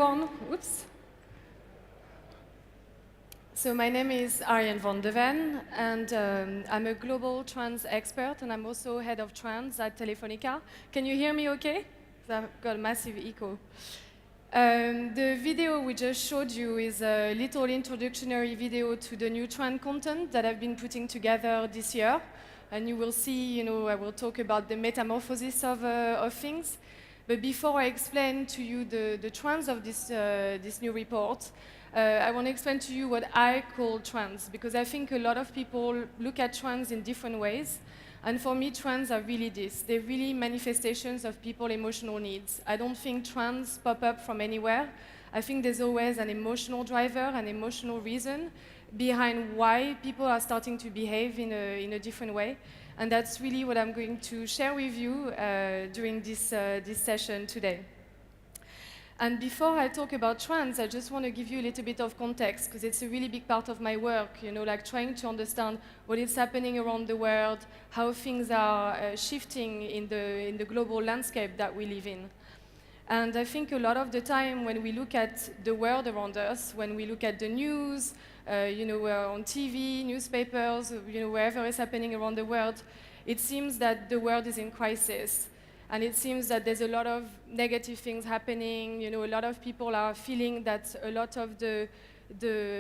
everyone. Oops. So my name is Ariane van de Ven, and I'm a global trans expert, and I'm also head of trans at Telefonica. Can you hear me okay? 'Cause I've got a massive echo. The video we just showed you is a little introductory video to the new trans content that I've been putting together this year. And you will see, I will talk about the metamorphosis of things. But before I explain to you the trans of this new report, I want to explain to you what I call trans, because I think a lot of people look at trans in different ways. And for me, trans are really this. They're really manifestations of people's emotional needs. I don't think trans pop up from anywhere. I think there's always an emotional driver, an emotional reason behind why people are starting to behave in a different way. And that's really what I'm going to share with you during this session today. And before I talk about trans, I just want to give you a little bit of context, because it's a really big part of my work, like trying to understand what is happening around the world, how things are shifting in the global landscape that we live in. And I think a lot of the time when we look at the world around us, when we look at the news, we're on TV, newspapers, wherever is happening around the world, it seems that the world is in crisis. And it seems that there's a lot of negative things happening. A lot of people are feeling that a lot of the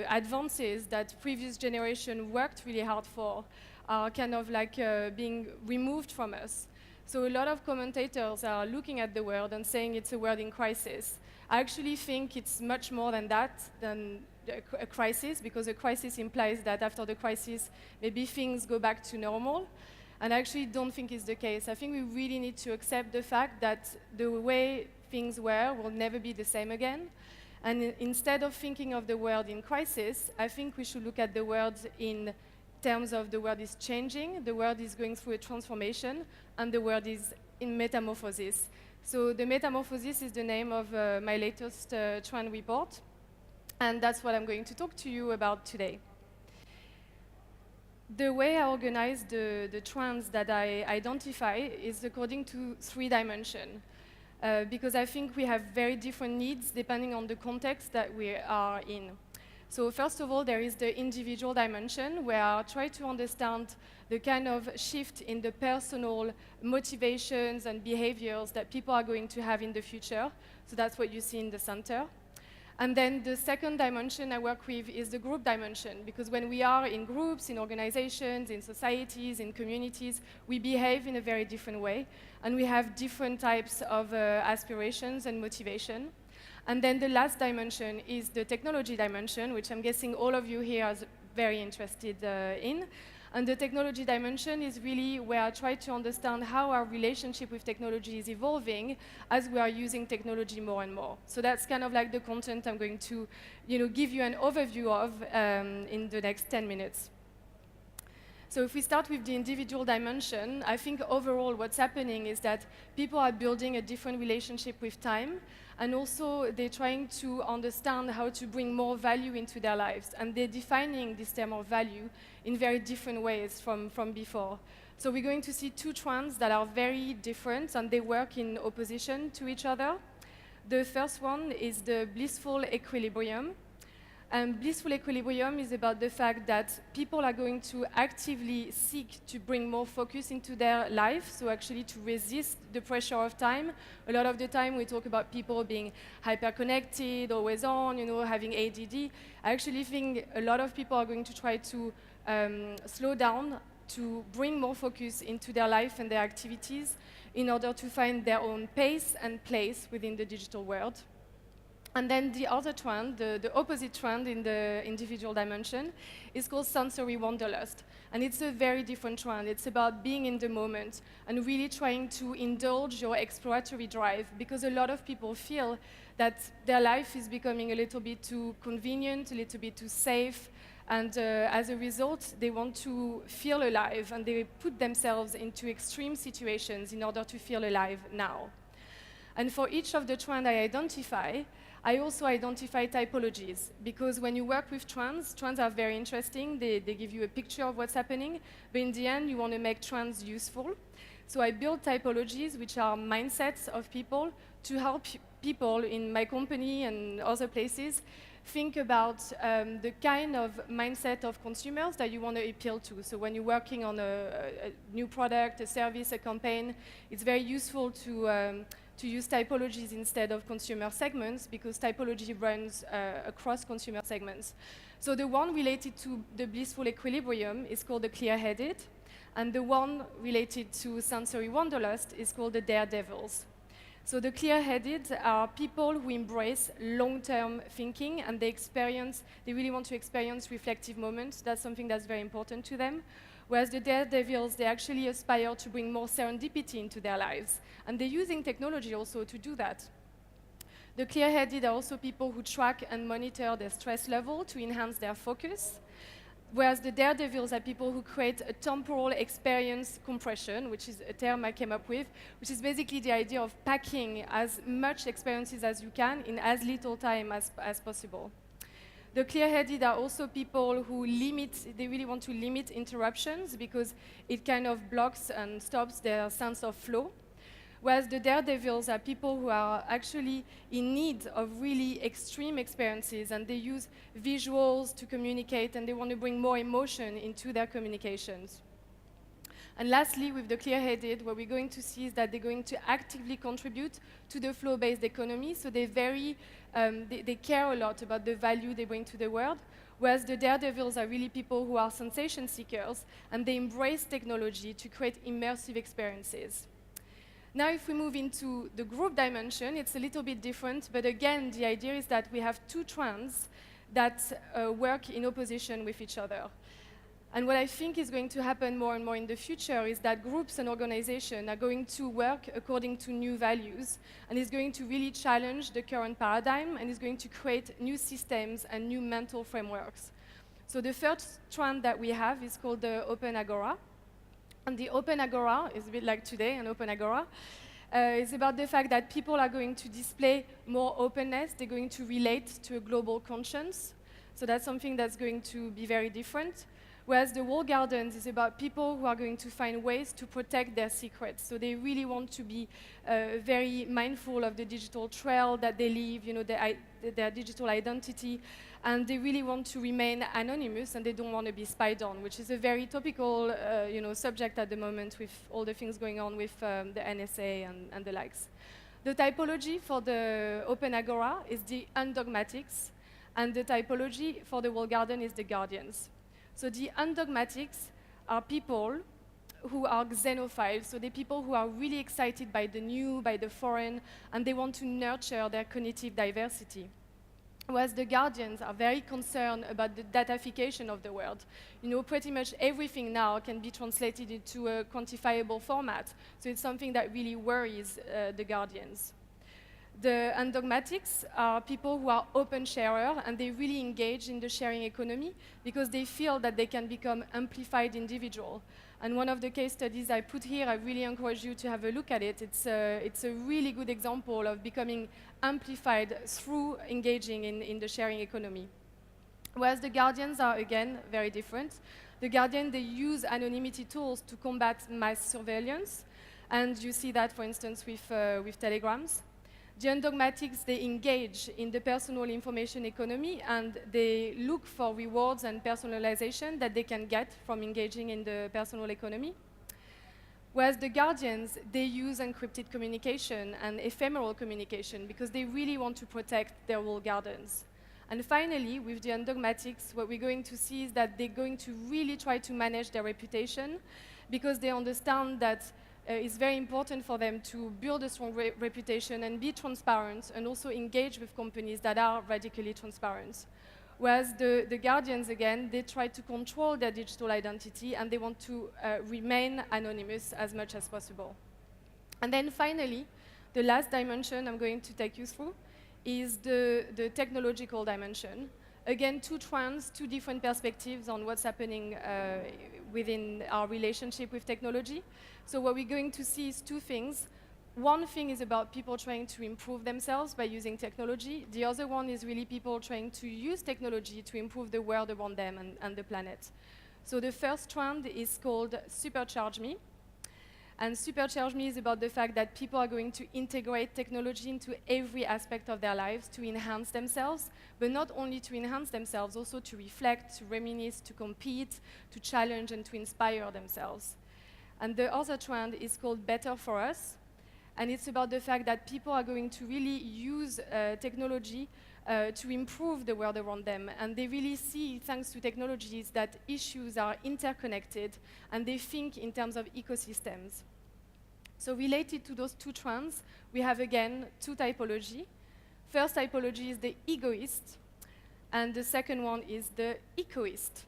advances that previous generation worked really hard for are kind of like being removed from us. So a lot of commentators are looking at the world and saying it's a world in crisis. I actually think it's much more than that, than a crisis, because a crisis implies that after the crisis, maybe things go back to normal. And I actually don't think it's the case. I think we really need to accept the fact that the way things were will never be the same again. And instead of thinking of the world in crisis, I think we should look at the world in terms of the world is changing, the world is going through a transformation, and the world is in metamorphosis. So the metamorphosis is the name of my latest trend report, and that's what I'm going to talk to you about today. The way I organize the trends that I identify is according to 3 dimensions, because I think we have very different needs depending on the context that we are in. So first of all, there is the individual dimension, where I try to understand the kind of shift in the personal motivations and behaviors that people are going to have in the future. So that's what you see in the center. And then the second dimension I work with is the group dimension, because when we are in groups, in organizations, in societies, in communities, we behave in a very different way, and we have different types of aspirations and motivation. And then the last dimension is the technology dimension, which I'm guessing all of you here are very interested in. And the technology dimension is really where I try to understand how our relationship with technology is evolving as we are using technology more and more. So that's kind of like the content I'm going to give you an overview of in the next 10 minutes. So if we start with the individual dimension, I think overall what's happening is that people are building a different relationship with time, and also they're trying to understand how to bring more value into their lives. And they're defining this term of value in very different ways from before. So we're going to see 2 trends that are very different, and they work in opposition to each other. The first one is the blissful equilibrium. And blissful equilibrium is about the fact that people are going to actively seek to bring more focus into their life, so actually to resist the pressure of time. A lot of the time we talk about people being hyper-connected, always on, having ADD. I actually think a lot of people are going to try to slow down, to bring more focus into their life and their activities in order to find their own pace and place within the digital world. And then the other trend, the opposite trend in the individual dimension, is called sensory wanderlust. And it's a very different trend. It's about being in the moment and really trying to indulge your exploratory drive, because a lot of people feel that their life is becoming a little bit too convenient, a little bit too safe, and as a result, they want to feel alive, and they put themselves into extreme situations in order to feel alive now. And for each of the trends I identify, I also identify typologies, because when you work with trends are very interesting. They give you a picture of what's happening, but in the end, you want to make trends useful. So I build typologies, which are mindsets of people, to help people in my company and other places think about the kind of mindset of consumers that you want to appeal to. So when you're working on a new product, a service, a campaign, it's very useful to use typologies instead of consumer segments because typology runs across consumer segments. So the one related to the blissful equilibrium is called the clear-headed, and the one related to sensory wanderlust is called the daredevils. So the clear-headed are people who embrace long-term thinking and they really want to experience reflective moments. That's something that's very important to them. Whereas the daredevils, they actually aspire to bring more serendipity into their lives. And they're using technology also to do that. The clear-headed are also people who track and monitor their stress level to enhance their focus. Whereas the daredevils are people who create a temporal experience compression, which is a term I came up with, which is basically the idea of packing as much experiences as you can in as little time as possible. The clear-headed are also people who they really want to limit interruptions because it kind of blocks and stops their sense of flow. Whereas the daredevils are people who are actually in need of really extreme experiences and they use visuals to communicate and they want to bring more emotion into their communications. And lastly, with the clear-headed, what we're going to see is that they're going to actively contribute to the flow-based economy, so they care a lot about the value they bring to the world, whereas the daredevils are really people who are sensation seekers and they embrace technology to create immersive experiences. Now, if we move into the group dimension, it's a little bit different, but again, the idea is that we have two trends that work in opposition with each other. And what I think is going to happen more and more in the future is that groups and organizations are going to work according to new values, and is going to really challenge the current paradigm, and is going to create new systems and new mental frameworks. So the first trend that we have is called the Open Agora. And the Open Agora is a bit like today, an Open Agora. It's about the fact that people are going to display more openness. They're going to relate to a global conscience. So that's something that's going to be very different. Whereas the walled gardens is about people who are going to find ways to protect their secrets. So they really want to be very mindful of the digital trail that they leave, their digital identity, and they really want to remain anonymous and they don't want to be spied on, which is a very topical subject at the moment with all the things going on with the NSA and the likes. The typology for the Open Agora is the undogmatics, and the typology for the walled garden is the guardians. So the undogmatics are people who are xenophiles, so they're people who are really excited by the new, by the foreign, and they want to nurture their cognitive diversity. Whereas the guardians are very concerned about the datafication of the world. Pretty much everything now can be translated into a quantifiable format, so it's something that really worries the guardians. The undogmatics are people who are open sharer and they really engage in the sharing economy because they feel that they can become amplified individual. And one of the case studies I put here, I really encourage you to have a look at it. It's a really good example of becoming amplified through engaging in the sharing economy. Whereas the guardians are, again, very different. The guardians, they use anonymity tools to combat mass surveillance. And you see that, for instance, with telegrams. The undogmatics, they engage in the personal information economy and they look for rewards and personalization that they can get from engaging in the personal economy. Whereas the guardians, they use encrypted communication and ephemeral communication because they really want to protect their walled gardens. And finally, with the undogmatics, what we're going to see is that they're going to really try to manage their reputation because they understand that it's very important for them to build a strong reputation and be transparent and also engage with companies that are radically transparent. Whereas the guardians, again, they try to control their digital identity and they want to remain anonymous as much as possible. And then finally, the last dimension I'm going to take you through is the technological dimension. Again, two trends, two different perspectives on what's happening within our relationship with technology. So what we're going to see is two things. One thing is about people trying to improve themselves by using technology. The other one is really people trying to use technology to improve the world around them and the planet. So the first trend is called Supercharge Me. And Supercharge Me is about the fact that people are going to integrate technology into every aspect of their lives to enhance themselves, but not only to enhance themselves, also to reflect, to reminisce, to compete, to challenge, and to inspire themselves. And the other trend is called Better for Us, and it's about the fact that people are going to really use technology to improve the world around them. And they really see, thanks to technologies, that issues are interconnected, and they think in terms of ecosystems. So related to those two trends, we have, again, two typologies. First typology is the egoist, and the second one is the ecoist.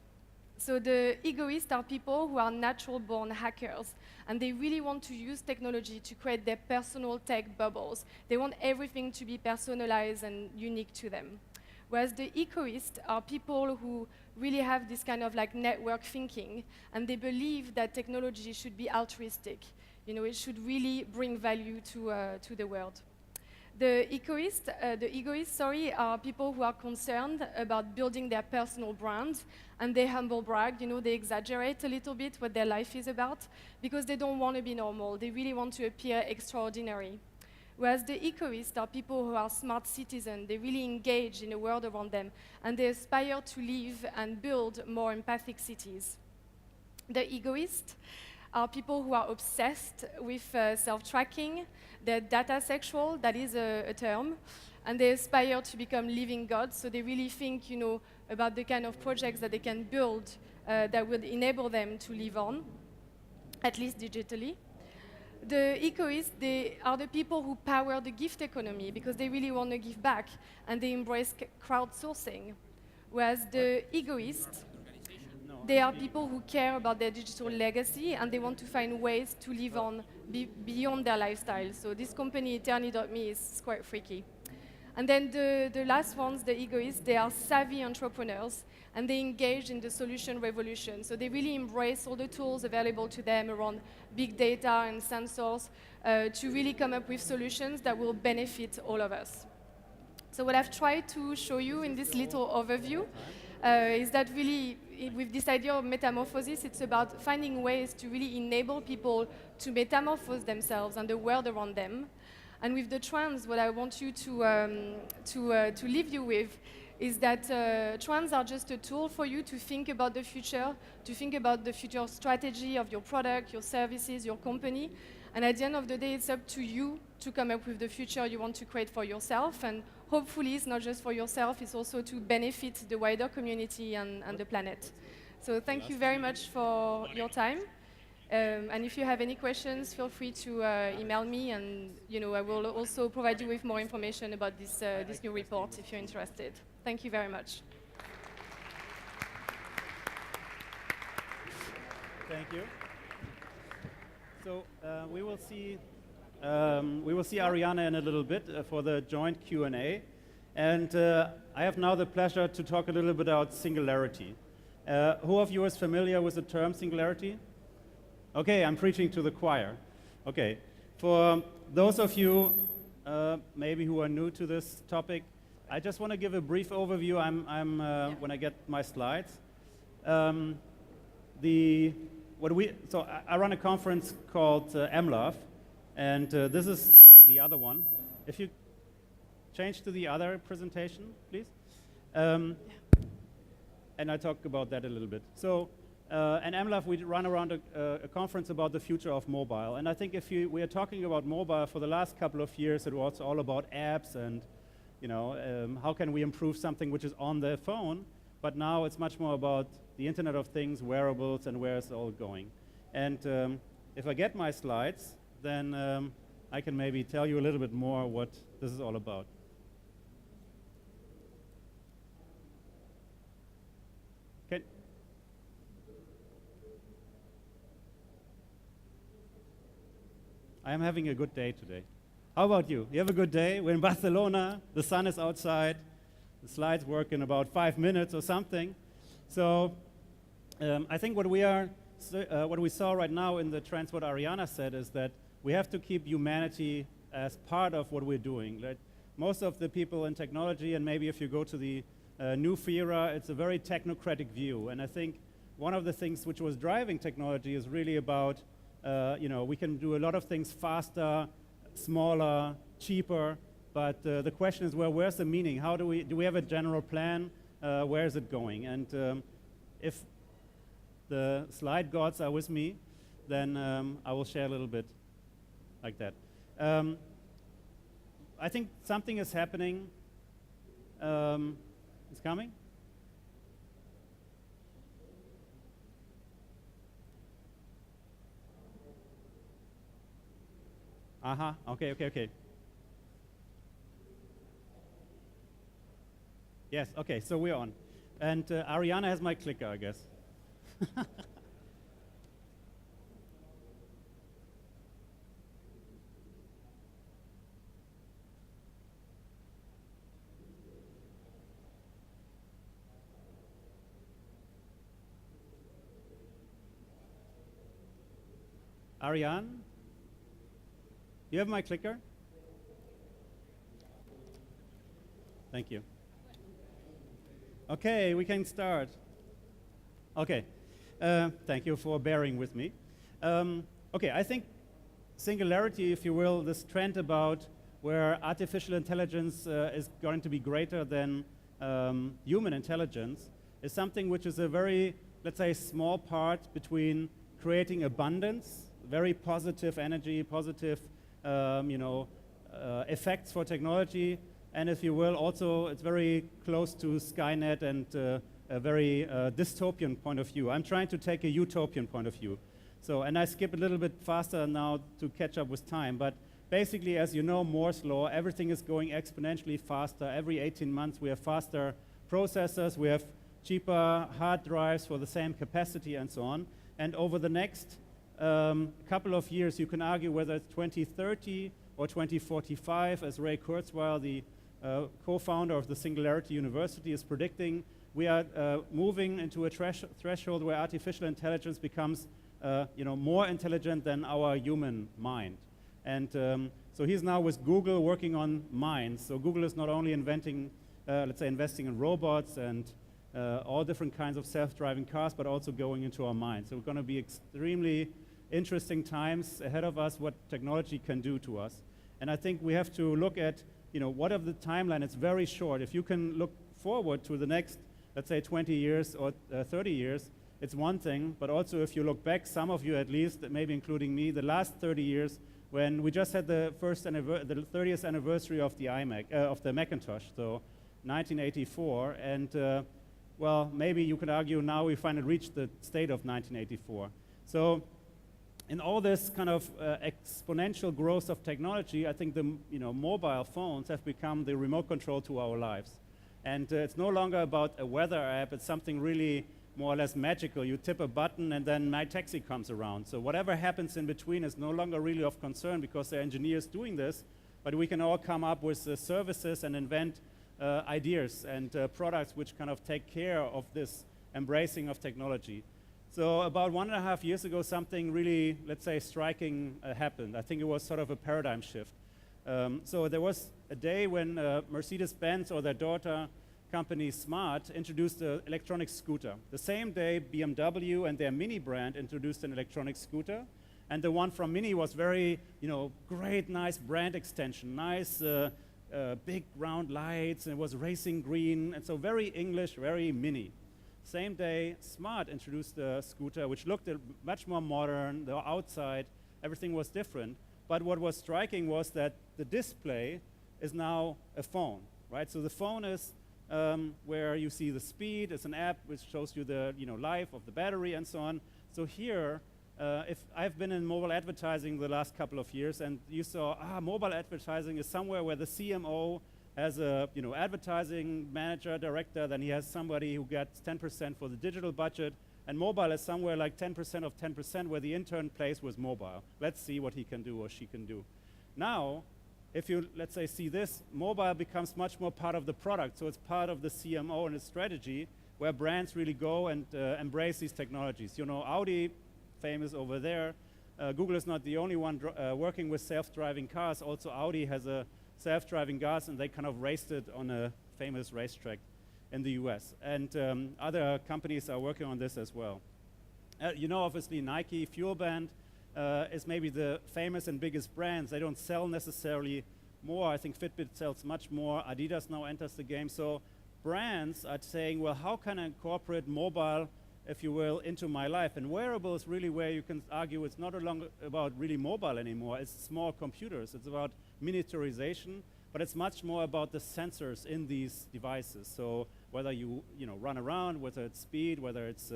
So the egoists are people who are natural-born hackers, and they really want to use technology to create their personal tech bubbles. They want everything to be personalized and unique to them. Whereas the ecoists are people who really have this kind of like network thinking, and they believe that technology should be altruistic. You know, it should really bring value to the world. The egoists, are people who are concerned about building their personal brand, and they humble brag, you know, they exaggerate a little bit what their life is about, because they don't want to be normal. They really want to appear extraordinary. Whereas the ecoists are people who are smart citizens. They really engage in the world around them, and they aspire to live and build more empathic cities. The egoists are people who are obsessed with self-tracking. They're data sexual, that is a term, and they aspire to become living gods, so they really think, you know, about the kind of projects that they can build that would enable them to live on, at least digitally. The ecoists, they are the people who power the gift economy because they really want to give back, and they embrace crowdsourcing. Whereas the egoists, they are people who care about their digital legacy, and they want to find ways to live on beyond their lifestyle. So this company, Eternity.me, is quite freaky. And then the last ones, the egoists, they are savvy entrepreneurs, and they engage in the solution revolution. So they really embrace all the tools available to them around big data and sensors to really come up with solutions that will benefit all of us. So what I've tried to show you in this little overview is that really, with this idea of metamorphosis, it's about finding ways to really enable people to metamorphose themselves and the world around them. And with the trends, what I want you to leave you with is that trends are just a tool for you to think about the future, to think about the future strategy of your product, your services, your company. And at the end of the day, it's up to you to come up with the future you want to create for yourself. And hopefully, it's not just for yourself, it's also to benefit the wider community and the planet. So thank you very much for your time. And if you have any questions, feel free to email me, and I will also provide you with more information about this new report if you're interested. Thank you very much. Thank you. So we will see Ariana in a little bit for the joint Q&A, and I have now the pleasure to talk a little bit about singularity. Who of you is familiar with the term singularity? Okay, I'm preaching to the choir. Okay, for those of you maybe who are new to this topic, I just want to give a brief overview. When I get my slides. I run a conference called MLove, and this is the other one. If you change to the other presentation, please. And I talk about that a little bit. So, and MLove, we run around a conference about the future of mobile. And I think we are talking about mobile for the last couple of years, it was all about apps and how can we improve something which is on the phone. But now it's much more about the Internet of Things, wearables, and where it's all going. And if I get my slides, then I can maybe tell you a little bit more what this is all about. I am having a good day today. How about you? You have a good day? We're in Barcelona, the sun is outside, the slides work in about 5 minutes or something. So I think what we saw right now in the trends, what Ariana said, is that we have to keep humanity as part of what we're doing. Right? Most of the people in technology, and maybe if you go to the new era, it's a very technocratic view. And I think one of the things which was driving technology is really about we can do a lot of things faster, smaller, cheaper. But the question is, well, where's the meaning? Do we have a general plan? Where is it going? And if the slide gods are with me, then I will share a little bit like that. I think something is happening. It's coming? Okay. Yes, okay, so we're on. And Ariana has my clicker, I guess. Ariane, you have my clicker? Thank you. Okay, we can start. Okay, thank you for bearing with me. Okay, I think singularity, if you will, this trend about where artificial intelligence is going to be greater than human intelligence is something which is a very, let's say, small part between creating abundance, very positive energy, positive, effects for technology, and if you will, also it's very close to Skynet and a very dystopian point of view. I'm trying to take a utopian point of view. So, and I skip a little bit faster now to catch up with time, but basically, as you know, Moore's law, everything is going exponentially faster. Every 18 months we have faster processors, we have cheaper hard drives for the same capacity and so on. And over the next couple of years, you can argue whether it's 2030 or 2045, as Ray Kurzweil, the co-founder of the Singularity University, is predicting. We are moving into a threshold where artificial intelligence becomes more intelligent than our human mind. And so he's now with Google working on minds. So Google is not only inventing, let's say, investing in robots and all different kinds of self-driving cars, but also going into our minds. So we're going to be extremely interesting times ahead of us, what technology can do to us. And I think we have to look at, what of the timeline. It's very short. If you can look forward to the next, let's say, 20 years or 30 years, it's one thing. But also if you look back, some of you at least, maybe including me, the last 30 years, when we just had the 30th anniversary of the of the Macintosh, so 1984, and well, maybe you could argue now we finally reached the state of 1984. So in all this kind of exponential growth of technology, I think the mobile phones have become the remote control to our lives. And it's no longer about a weather app, it's something really more or less magical. You tip a button and then My Taxi comes around. So whatever happens in between is no longer really of concern because there are engineers doing this, but we can all come up with services and invent ideas and products which kind of take care of this embracing of technology. So about 1.5 years ago, something really, let's say, striking happened. I think it was sort of a paradigm shift. So there was a day when Mercedes-Benz or their daughter company Smart introduced an electronic scooter. The same day, BMW and their Mini brand introduced an electronic scooter. And the one from Mini was very, great, nice brand extension, nice big round lights, and it was racing green, and so very English, very Mini. Same day, Smart introduced a scooter which looked much more modern, the outside, everything was different. But what was striking was that the display is now a phone, right? So the phone is where you see the speed, it's an app which shows you the life of the battery and so on. So here, if I've been in mobile advertising the last couple of years, and you saw, mobile advertising is somewhere where the CMO has a advertising manager, director, then he has somebody who gets 10% for the digital budget, and mobile is somewhere like 10% of 10% where the intern plays with mobile. Let's see what he can do or she can do. Now, if you, let's say, see this, mobile becomes much more part of the product, so it's part of the CMO and its strategy, where brands really go and embrace these technologies. Audi, famous over there. Google is not the only one working with self-driving cars. Also, Audi has a self-driving cars, and they kind of raced it on a famous racetrack in the US. And other companies are working on this as well. Obviously, Nike, Fuel Band, is maybe the famous and biggest brands. They don't sell necessarily more. I think Fitbit sells much more. Adidas now enters the game. So brands are saying, well, how can I incorporate mobile, if you will, into my life? And wearable is really where you can argue it's not longer about really mobile anymore. It's small computers. It's about miniaturization, but it's much more about the sensors in these devices. So whether you run around, whether it's speed, whether it's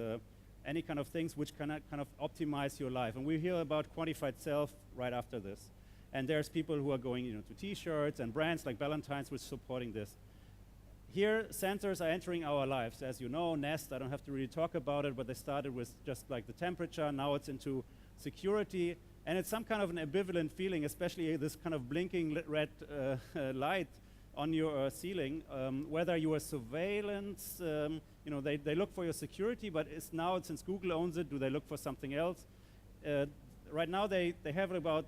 any kind of things which can kind of optimize your life. And we hear about quantified self right after this. And there's people who are going to T-shirts, and brands like Valentine's which are supporting this. Here, sensors are entering our lives. As you know, Nest, I don't have to really talk about it, but they started with just like the temperature. Now it's into security. And it's some kind of an ambivalent feeling, especially this kind of blinking red light on your ceiling. Whether you are surveillance, they look for your security, but now since Google owns it, do they look for something else? Right now they have about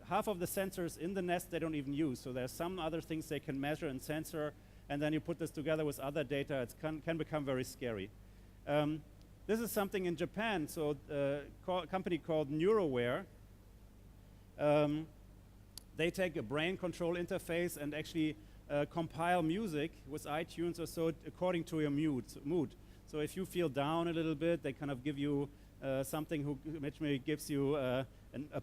half of the sensors in the Nest they don't even use. So there's some other things they can measure and sensor, and then you put this together with other data, it can become very scary. This is something in Japan, so a company called Neuroware. They take a brain control interface and actually compile music with iTunes or so according to your mood. So if you feel down a little bit, they kind of give you something which maybe gives you a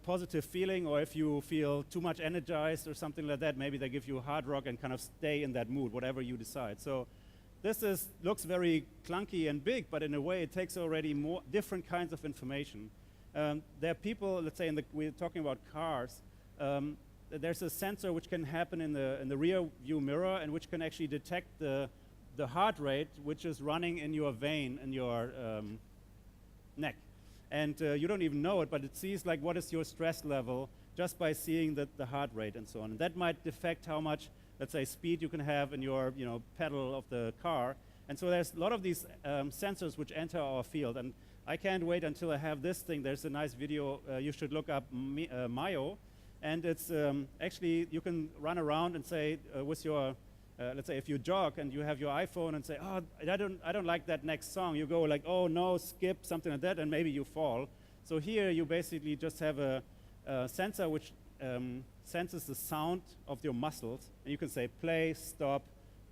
positive feeling, or if you feel too much energized or something like that, maybe they give you hard rock and kind of stay in that mood, whatever you decide. So this looks very clunky and big, but in a way it takes already more different kinds of information. There are people, let's say we're talking about cars, there's a sensor which can happen in the rear view mirror and which can actually detect the heart rate which is running in your vein in your neck. And you don't even know it, but it sees like what is your stress level just by seeing the heart rate and so on. And that might affect how much, let's say, speed you can have in your pedal of the car. And so there's a lot of these sensors which enter our field. And I can't wait until I have this thing. There's a nice video. You should look up Mayo. And it's actually, you can run around and say with your, let's say if you jog and you have your iPhone and say, oh, I don't like that next song. You go like, oh no, skip, something like that, and maybe you fall. So here you basically just have a sensor which senses the sound of your muscles. And you can say play, stop,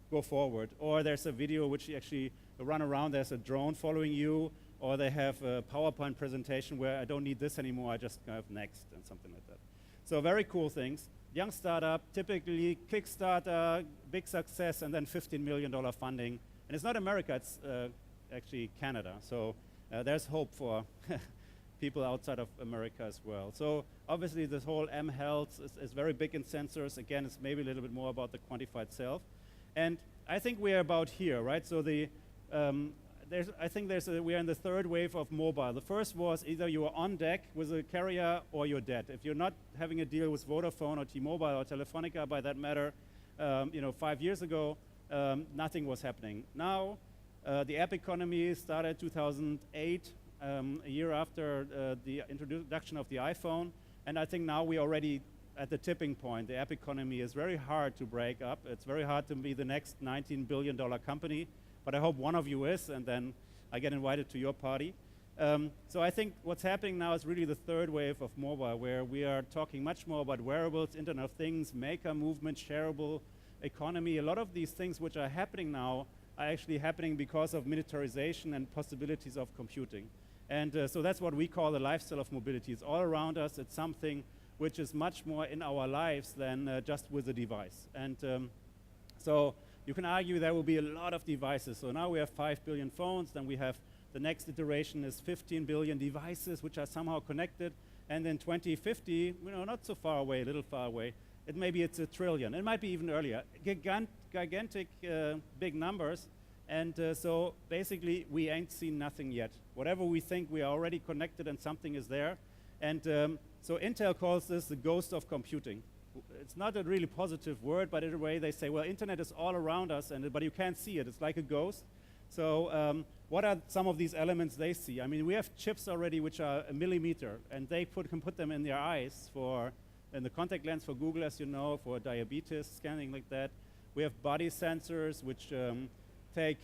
go forward. Or there's a video which you actually run around, there's a drone following you, or they have a PowerPoint presentation where I don't need this anymore, I just have next and something like that. So very cool things. Young startup, typically Kickstarter, big success, and then $15 million funding. And it's not America, it's actually Canada. So there's hope for people outside of America as well. So obviously this whole M-Health is very big in sensors. Again, it's maybe a little bit more about the quantified self. And I think we are about here, right? So we are in the third wave of mobile. The first was either you are on deck with a carrier or you're dead. If you're not having a deal with Vodafone or T-Mobile or Telefonica, by that matter, 5 years ago, nothing was happening. Now, the app economy started 2008, a year after the introduction of the iPhone, and I think now we're already at the tipping point. The app economy is very hard to break up. It's very hard to be the next $19 billion company. But I hope one of you is, and then I get invited to your party. So I think what's happening now is really the third wave of mobile, where we are talking much more about wearables, Internet of Things, maker movement, shareable economy. A lot of these things which are happening now are actually happening because of miniaturization and possibilities of computing. And so that's what we call the lifestyle of mobility. It's all around us. It's something which is much more in our lives than just with a device. And so you can argue there will be a lot of devices. So now we have 5 billion phones, then we have the next iteration is 15 billion devices which are somehow connected. And in 2050, not so far away, a little far away, maybe it's 1 trillion. It might be even earlier. Gigantic big numbers. And so basically we ain't seen nothing yet. Whatever we think, we are already connected and something is there. And so Intel calls this the ghost of computing. It's not a really positive word, but in a way they say, well, internet is all around us, but you can't see it. It's like a ghost. So what are some of these elements they see? I mean, we have chips already which are a millimeter, and they can put them in their eyes in the contact lens for Google, as you know, for diabetes, scanning like that. We have body sensors which take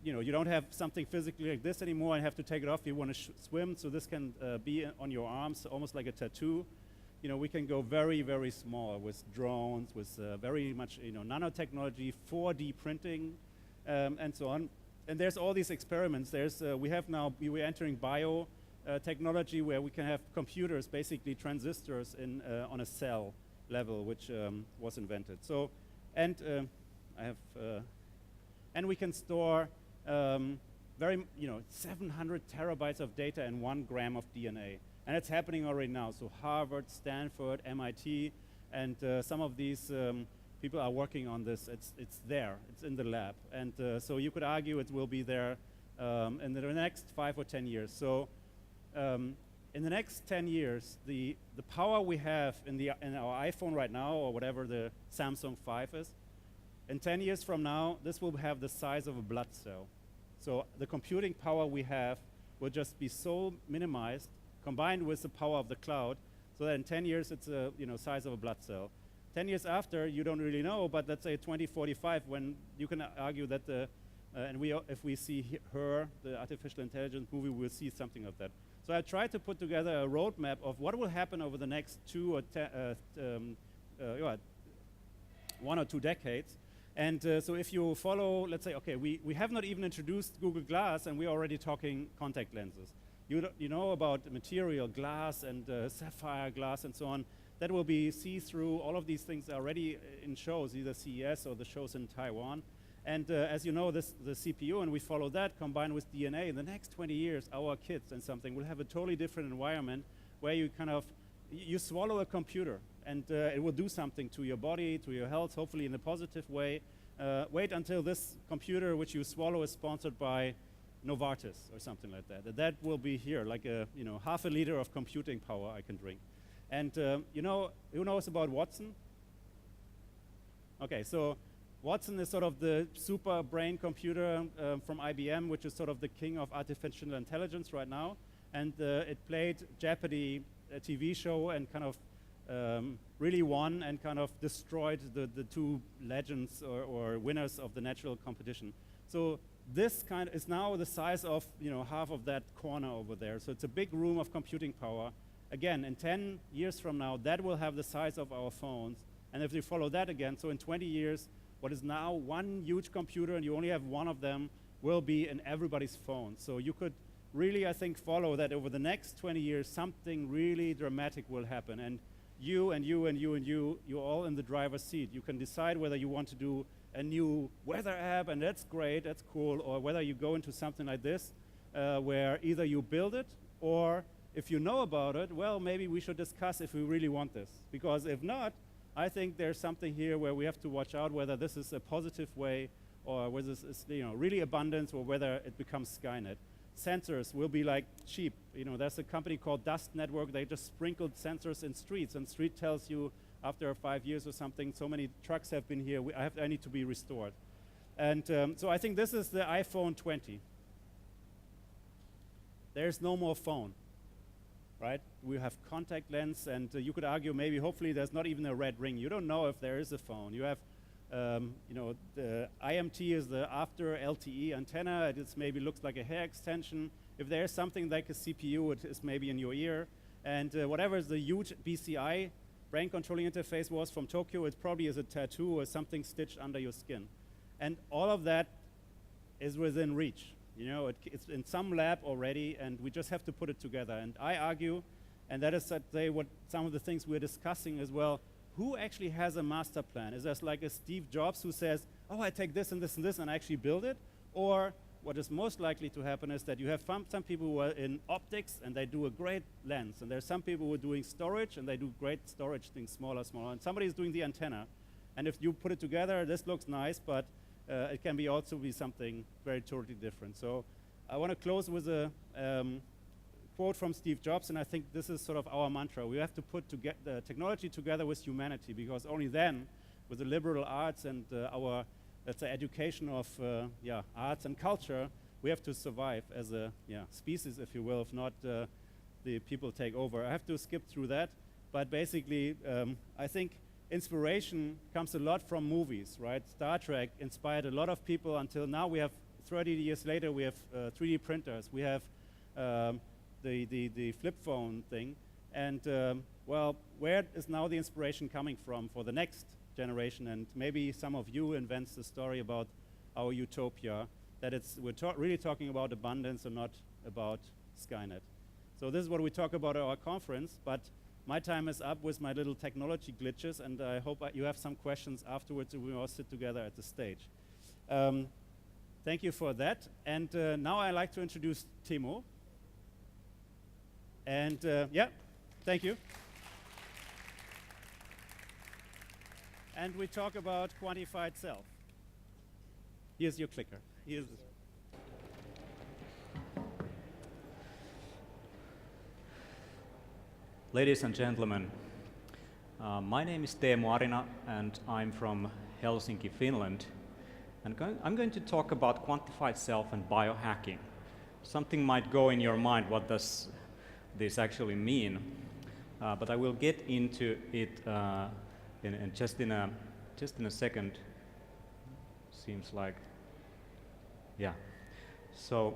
you don't have something physically like this anymore and have to take it off. You want to swim, so this can be on your arms, almost like a tattoo. We can go very, very small with drones, with very much, nanotechnology, 4D printing, and so on. And there's all these experiments. We're entering bio technology where we can have computers, basically transistors on a cell level, which was invented. So, and we can store 700 terabytes of data in 1 gram of DNA. And it's happening already now. So Harvard, Stanford, MIT, and some of these people are working on this. It's there. It's in the lab. And so you could argue it will be there in the next 5 or 10 years. So in the next 10 years, the power we have in our iPhone right now, or whatever the Samsung 5 is, in 10 years from now, this will have the size of a blood cell. So the computing power we have will just be so minimized, combined with the power of the cloud, so that in 10 years it's a size of a blood cell. 10 years after, you don't really know, but let's say 2045, when you can argue that if we see Her, the artificial intelligence movie, we'll see something of that. So I tried to put together a roadmap of what will happen over the next 1 or 2 decades. And so if you follow, let's say, okay, we have not even introduced Google Glass, and we're already talking contact lenses. You know about material, glass and sapphire glass and so on. That will be see-through. All of these things are already in shows, either CES or the shows in Taiwan. And as you know, the CPU, and we follow that combined with DNA, in the next 20 years, our kids and something will have a totally different environment where you you swallow a computer, and it will do something to your body, to your health, hopefully in a positive way. Wait until this computer which you swallow is sponsored by Novartis or something like that. That will be here, like half a liter of computing power I can drink. And who knows about Watson? Okay, so Watson is sort of the super brain computer from IBM, which is sort of the king of artificial intelligence right now. And it played Jeopardy, a TV show, and kind of really won and kind of destroyed the 2 legends or winners of the natural competition. So this kind is now the size of half of that corner over there. So it's a big room of computing power. Again, in 10 years from now, that will have the size of our phones. And if you follow that again, so in 20 years, what is now one huge computer, and you only have one of them, will be in everybody's phone. So you could really, I think, follow that over the next 20 years, something really dramatic will happen. And you and you and you and you're all in the driver's seat. You can decide whether you want to do a new weather app, and that's great, that's cool, or whether you go into something like this, where either you build it, or if you know about it, well, maybe we should discuss if we really want this. Because if not, I think there's something here where we have to watch out whether this is a positive way, or whether this is really abundance, or whether it becomes Skynet. Sensors will be like cheap. There's a company called Dust Network. They just sprinkled sensors in streets, and street tells you after 5 years or something, so many trucks have been here, I need to be restored. And so I think this is the iPhone 20. There's no more phone, right? We have contact lens, and you could argue maybe, hopefully, there's not even a red ring. You don't know if there is a phone. You have, the IMT is the after LTE antenna. It maybe looks like a hair extension. If there's something like a CPU, it is maybe in your ear. And whatever the huge BCI, brain controlling interface, was from Tokyo, it probably is a tattoo or something stitched under your skin. And all of that is within reach. It's in some lab already, and we just have to put it together. And I argue, and that is what some of the things we're discussing as well, who actually has a master plan? Is there like a Steve Jobs who says, oh, I take this and this and this and actually build it? Or what is most likely to happen is that you have some people who are in optics, and they do a great lens. And there's some people who are doing storage, and they do great storage things, smaller. And somebody is doing the antenna. And if you put it together, this looks nice, but it can also be something very totally different. So I want to close with a quote from Steve Jobs, and I think this is sort of our mantra. We have to put the technology together with humanity, because only then, with the liberal arts and our, let's say, education of arts and culture, we have to survive as a species, if you will. If not, the people take over. I have to skip through that, but basically, I think inspiration comes a lot from movies, right? Star Trek inspired a lot of people until now we have 30 years later, we have 3D printers. We have the flip phone thing. And well, where is now the inspiration coming from for the next generation? And maybe some of you invents the story about our utopia, that we're really talking about abundance and not about Skynet. So this is what we talk about at our conference, but my time is up with my little technology glitches, and I hope you have some questions afterwards and we all sit together at the stage. Thank you for that. And now I'd like to introduce Timo. And yeah, thank you. And we talk about quantified self. Here's your clicker. Here's Ladies and gentlemen, my name is Teemu Arina and I'm from Helsinki, Finland. And I'm going to talk about quantified self and biohacking. Something might go in your mind, what does this actually mean? But I will get into it just in a second. Seems like, yeah. So,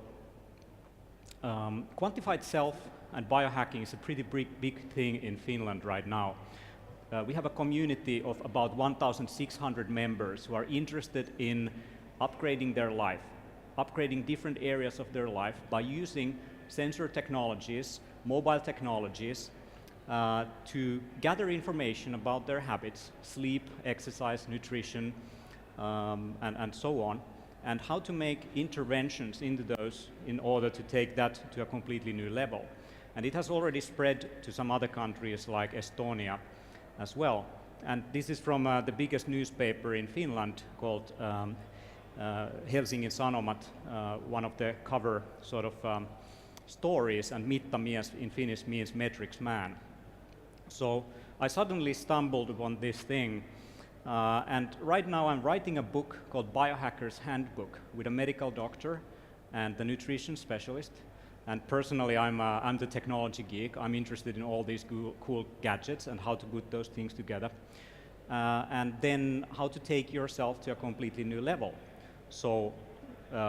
quantified self and biohacking is a pretty big thing in Finland right now. We have a community of about 1,600 members who are interested in upgrading their life, upgrading different areas of their life by using sensor technologies, mobile technologies, to gather information about their habits, sleep, exercise, nutrition, and so on, and how to make interventions into those in order to take that to a completely new level. And it has already spread to some other countries like Estonia as well. And this is from the biggest newspaper in Finland called Helsingin Sanomat, one of the cover sort of stories, and mittamies in Finnish means metrics man. So I suddenly stumbled upon this thing, and right now I'm writing a book called Biohacker's Handbook with a medical doctor and the nutrition specialist. And personally, I'm the technology geek. I'm interested in all these cool gadgets and how to put those things together. And then how to take yourself to a completely new level. So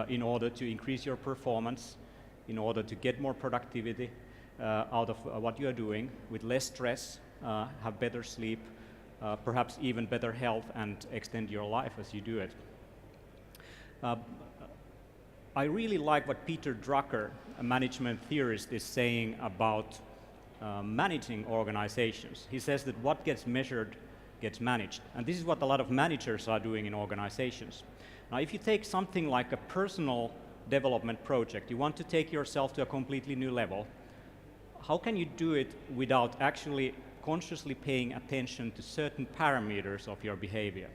in order to increase your performance, in order to get more productivity out of what you're doing with less stress, have better sleep, perhaps even better health, and extend your life as you do it. I really like what Peter Drucker, a management theorist, is saying about managing organizations. He says that what gets measured gets managed. And this is what a lot of managers are doing in organizations. Now, if you take something like a personal development project, you want to take yourself to a completely new level, how can you do it without actually consciously paying attention to certain parameters of your behavior?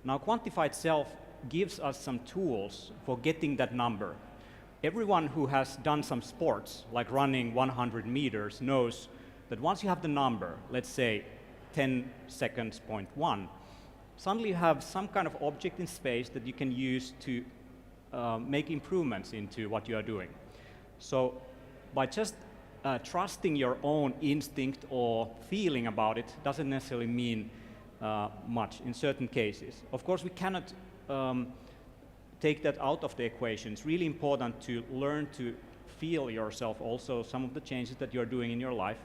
Now, quantified self gives us some tools for getting that number. Everyone who has done some sports, like running 100 meters, knows that once you have the number, let's say 10 seconds, 0.1, suddenly you have some kind of object in space that you can use to make improvements into what you are doing. So by just trusting your own instinct or feeling about it doesn't necessarily mean much in certain cases. Of course, we cannot take that out of the equation. It's really important to learn to feel yourself also, some of the changes that you're doing in your life.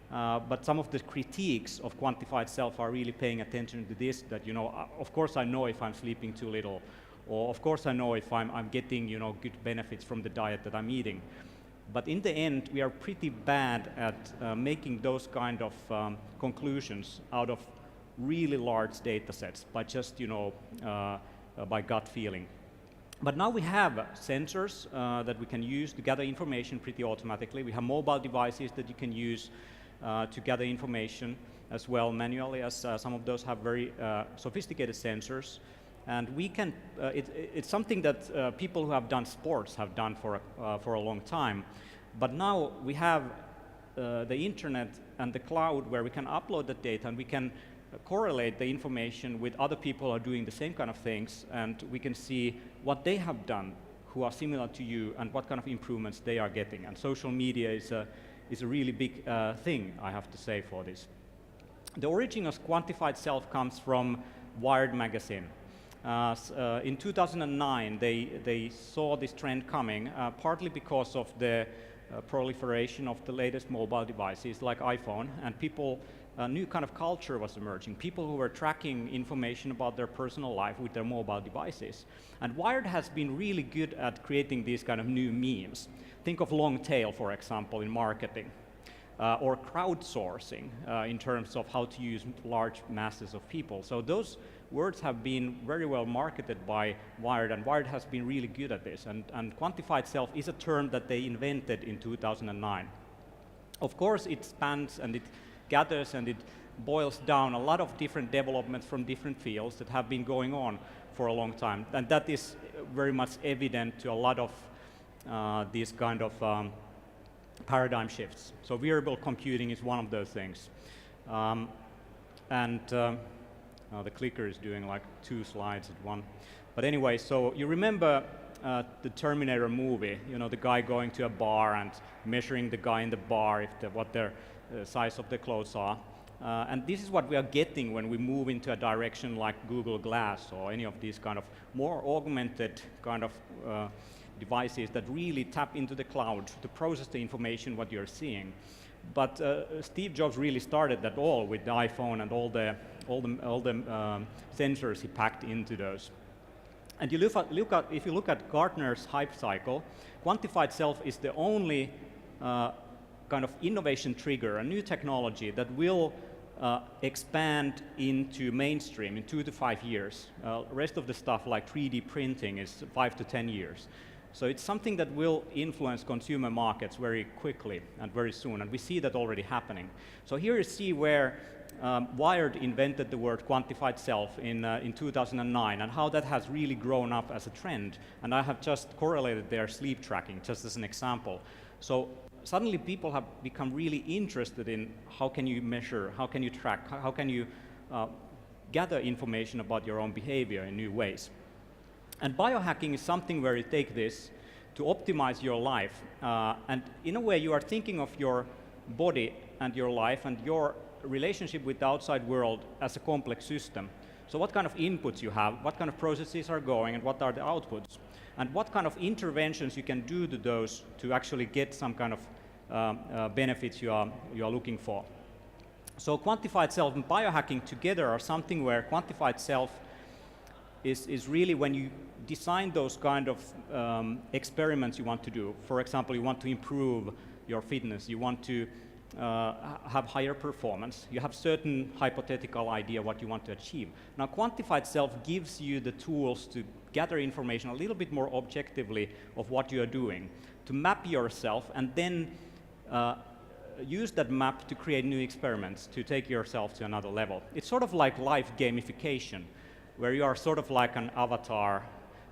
But some of the critiques of quantified self are really paying attention to this, that, you know, of course I know if I'm sleeping too little, or of course I know if I'm getting, you know, good benefits from the diet that I'm eating. But in the end, we are pretty bad at making those kind of conclusions out of really large data sets by just, you know, by gut feeling. But now we have sensors that we can use to gather information pretty automatically. We have mobile devices that you can use to gather information as well manually, as some of those have very sophisticated sensors. And we can, it's something that people who have done sports have done for a long time. But now we have the internet and the cloud where we can upload the data and we can correlate the information with other people who are doing the same kind of things, and we can see what they have done who are similar to you and what kind of improvements they are getting. And social media is a really big thing, I have to say, for this. The origin of quantified self comes from Wired magazine. In 2009, they saw this trend coming, partly because of the proliferation of the latest mobile devices like iPhone, and people, a new kind of culture was emerging. People who were tracking information about their personal life with their mobile devices. And Wired has been really good at creating these kind of new memes. Think of long tail, for example, in marketing. Or crowdsourcing in terms of how to use large masses of people. So those words have been very well marketed by Wired, and Wired has been really good at this. And quantified self is a term that they invented in 2009. Of course, it spans and it gathers and it boils down a lot of different developments from different fields that have been going on for a long time. And that is very much evident to a lot of these kind of paradigm shifts. So wearable computing is one of those things. The clicker is doing like 2 slides at one. But anyway, so you remember the Terminator movie, you know, the guy going to a bar and measuring the guy in the bar if what their size of the clothes are. And this is what we are getting when we move into a direction like Google Glass or any of these kind of more augmented kind of devices that really tap into the cloud to process the information what you're seeing. But Steve Jobs really started that all with the iPhone and all the sensors he packed into those. And you if you look at Gartner's hype cycle, quantified self is the only kind of innovation trigger, a new technology that will expand into mainstream in 2 to 5 years. Rest of the stuff like 3D printing is 5 to 10 years. So it's something that will influence consumer markets very quickly and very soon, and we see that already happening. So here you see where Wired invented the word quantified self in 2009, and how that has really grown up as a trend. And I have just correlated their sleep tracking, just as an example. So suddenly people have become really interested in how can you measure, how can you track, how can you gather information about your own behavior in new ways. And biohacking is something where you take this to optimize your life. And in a way, you are thinking of your body and your life and your relationship with the outside world as a complex system. So what kind of inputs you have, what kind of processes are going, and what are the outputs? And what kind of interventions you can do to those to actually get some kind of benefits you are looking for. So quantified self and biohacking together are something where quantified self is really when you design those kind of experiments you want to do. For example, you want to improve your fitness, you want to have higher performance, you have certain hypothetical idea what you want to achieve. Now, quantified self gives you the tools to gather information a little bit more objectively of what you are doing, to map yourself and then use that map to create new experiments, to take yourself to another level. It's sort of like life gamification, where you are sort of like an avatar.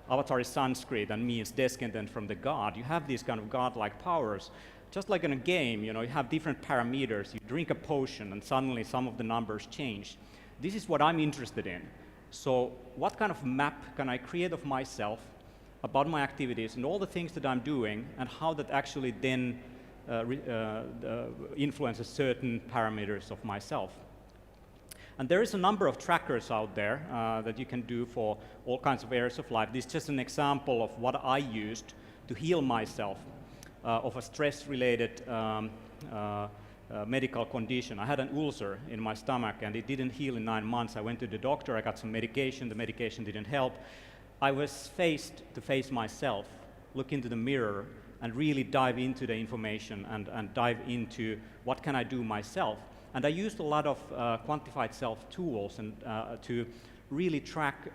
Avatar is Sanskrit and means descendant from the god. You have these kind of godlike powers. Just like in a game, you know, you have different parameters. You drink a potion and suddenly some of the numbers change. This is what I'm interested in. So what kind of map can I create of myself about my activities and all the things that I'm doing, and how that actually then influences certain parameters of myself? And there is a number of trackers out there that you can do for all kinds of areas of life. This is just an example of what I used to heal myself of a stress-related medical condition. I had an ulcer in my stomach and it didn't heal in 9 months. I went to the doctor, I got some medication, the medication didn't help. I was faced to face myself, look into the mirror and really dive into the information and dive into what can I do myself. And I used a lot of quantified self tools and to really track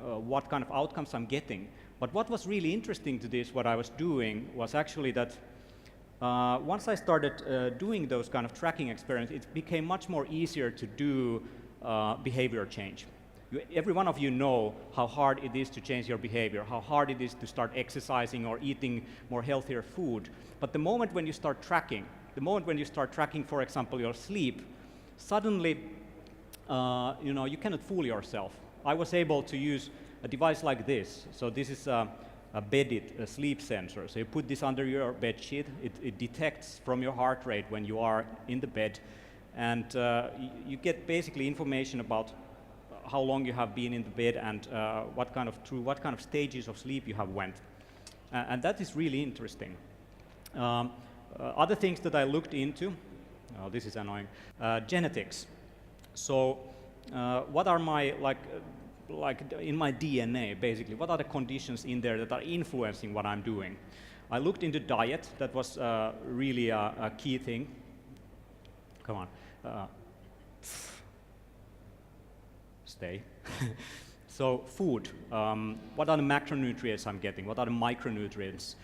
what kind of outcomes I'm getting. But what was really interesting to this, what I was doing, was actually that once I started doing those kind of tracking experiments, it became much more easier to do behavior change. Every one of you know how hard it is to change your behavior, how hard it is to start exercising or eating more healthier food. But the moment when you start tracking, for example, your sleep, suddenly, you cannot fool yourself. I was able to use a device like this. So this is a bedded sleep sensor. So you put this under your bed sheet. It detects from your heart rate when you are in the bed, and you get basically information about how long you have been in the bed and through what kind of stages of sleep you have went. And that is really interesting. Other things that I looked into, oh, this is annoying, genetics. So what are my, like in my DNA, basically, what are the conditions in there that are influencing what I'm doing? I looked into diet. That was really a key thing. Come on. Stay. So food. What are the macronutrients I'm getting? What are the micronutrients?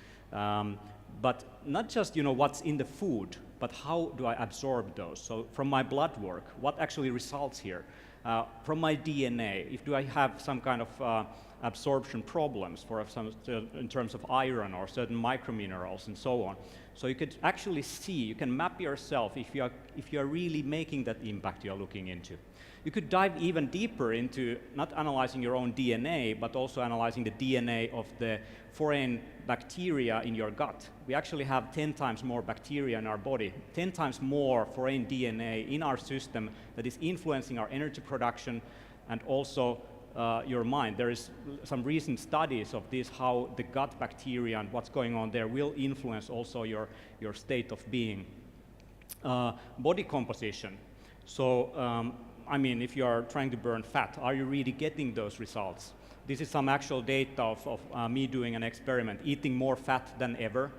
But not just what's in the food, but how do I absorb those? So from my blood work, what actually results here? From my DNA, do I have some kind of absorption problems in terms of iron or certain microminerals and so on. So you could actually see, you can map yourself if you are really making that impact you're looking into. You could dive even deeper into not analyzing your own DNA, but also analyzing the DNA of the foreign bacteria in your gut. We actually have 10 times more bacteria in our body, 10 times more foreign DNA in our system that is influencing our energy production and also your mind. There is some recent studies of this, how the gut bacteria and what's going on there will influence also your state of being. Body composition. So, I mean, if you are trying to burn fat, are you really getting those results? This is some actual data of me doing an experiment, eating more fat than ever,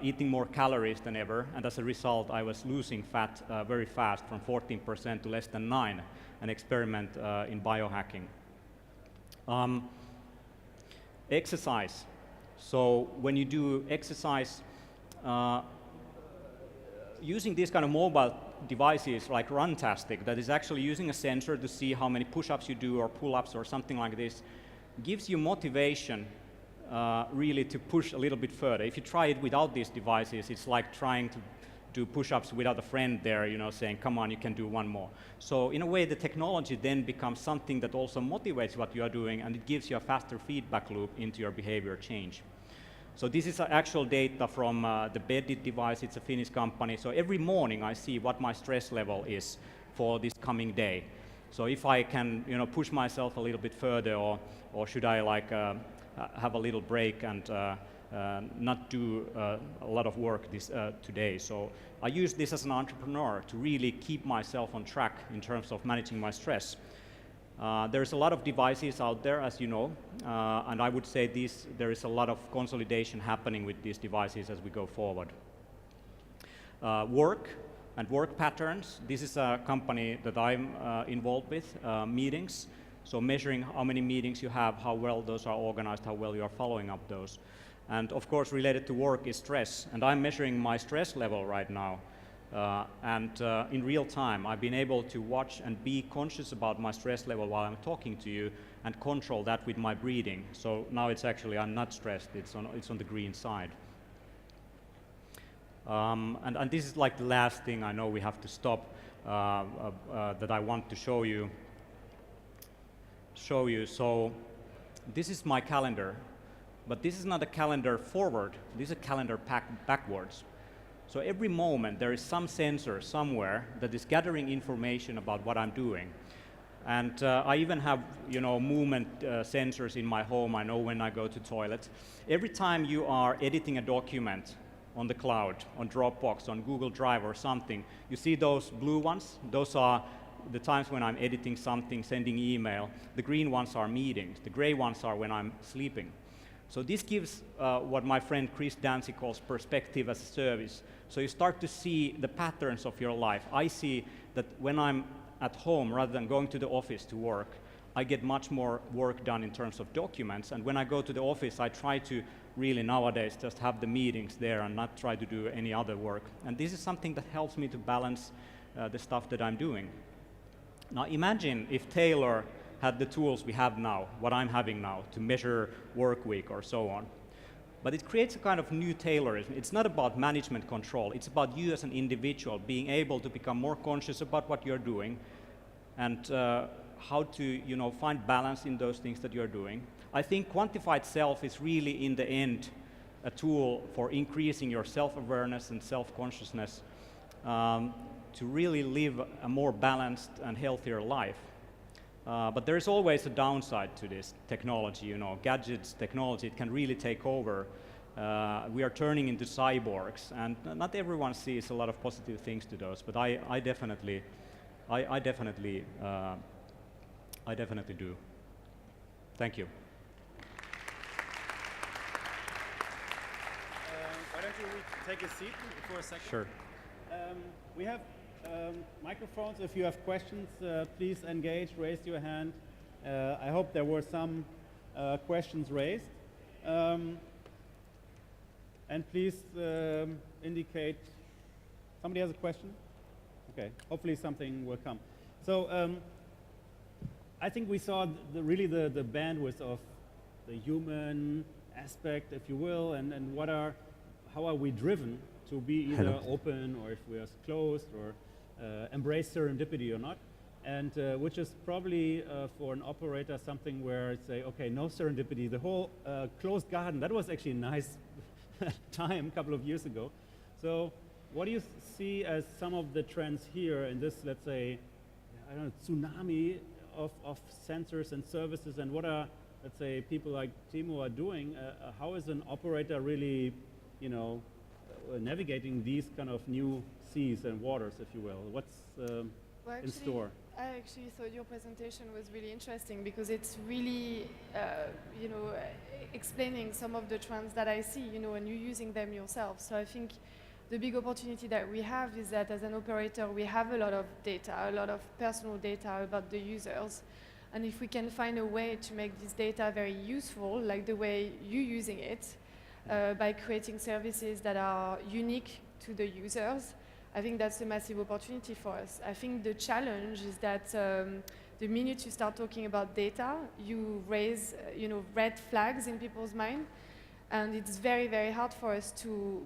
eating more calories than ever, and as a result, I was losing fat very fast, from 14% to less than 9%, an experiment in biohacking. Exercise. So when you do exercise, using these kind of mobile devices like Runtastic, that is actually using a sensor to see how many push-ups you do or pull-ups or something like this, gives you motivation really to push a little bit further. If you try it without these devices, it's like trying to do push-ups without a friend there, saying, come on, you can do one more. So in a way, the technology then becomes something that also motivates what you are doing, and it gives you a faster feedback loop into your behavior change. So this is actual data from the Beddit device. It's a Finnish company. So every morning I see what my stress level is for this coming day. So if I can, push myself a little bit further, or should I have a little break and not do a lot of work today. So I use this as an entrepreneur to really keep myself on track in terms of managing my stress. There's a lot of devices out there, as you know, and I would say there is a lot of consolidation happening with these devices as we go forward. Work and work patterns. This is a company that I'm involved with, meetings. So measuring how many meetings you have, how well those are organized, how well you are following up those. And of course, related to work is stress. And I'm measuring my stress level right now. In real time, I've been able to watch and be conscious about my stress level while I'm talking to you and control that with my breathing. So now it's actually, I'm not stressed, it's on the green side. And this is like the last thing I know we have to stop that I want to show you. So this is my calendar, but this is not a calendar forward, this is a calendar backwards. So every moment there is some sensor somewhere that is gathering information about what I'm doing. And I even have, movement sensors in my home. I know when I go to toilet. Every time you are editing a document on the cloud, on Dropbox, on Google Drive or something, you see those blue ones? Those are the times when I'm editing something, sending email. The green ones are meetings. The gray ones are when I'm sleeping. So this gives what my friend Chris Dancy calls perspective as a service. So you start to see the patterns of your life. I see that when I'm at home, rather than going to the office to work, I get much more work done in terms of documents. And when I go to the office, I try to really nowadays just have the meetings there and not try to do any other work. And this is something that helps me to balance the stuff that I'm doing. Now imagine if Taylor had the tools we have now, what I'm having now, to measure work week or so on. But it creates a kind of new Taylorism. It's not about management control. It's about you as an individual being able to become more conscious about what you're doing and how to find balance in those things that you're doing. I think quantified self is really, in the end, a tool for increasing your self-awareness and self-consciousness to really live a more balanced and healthier life. But there is always a downside to this technology, gadgets, technology, it can really take over. We are turning into cyborgs, and not everyone sees a lot of positive things to those, but I definitely do. Thank you. Why don't you take a seat for a second? Sure. We have microphones. If you have questions, please engage, raise your hand. I hope there were some questions raised. And please indicate, somebody has a question? Okay, hopefully something will come. So I think we saw really the bandwidth of the human aspect, if you will, and how are we driven to be either open, or if we are closed, or embrace serendipity or not, and which is probably for an operator something where it's say, okay, no serendipity. The whole closed garden, that was actually a nice time a couple of years ago. So what do you see as some of the trends here in this, let's say, I don't know, tsunami of sensors and services, and what are, let's say, people like Timo are doing? How is an operator really, navigating these kind of new seas and waters, if you will? What's in store? I actually thought your presentation was really interesting because it's really, explaining some of the trends that I see, and you're using them yourself. So I think the big opportunity that we have is that as an operator, we have a lot of data, a lot of personal data about the users. And if we can find a way to make this data very useful, like the way you're using it, by creating services that are unique to the users, I think that's a massive opportunity for us. I think the challenge is that the minute you start talking about data, you raise red flags in people's mind, and it's very, very hard for us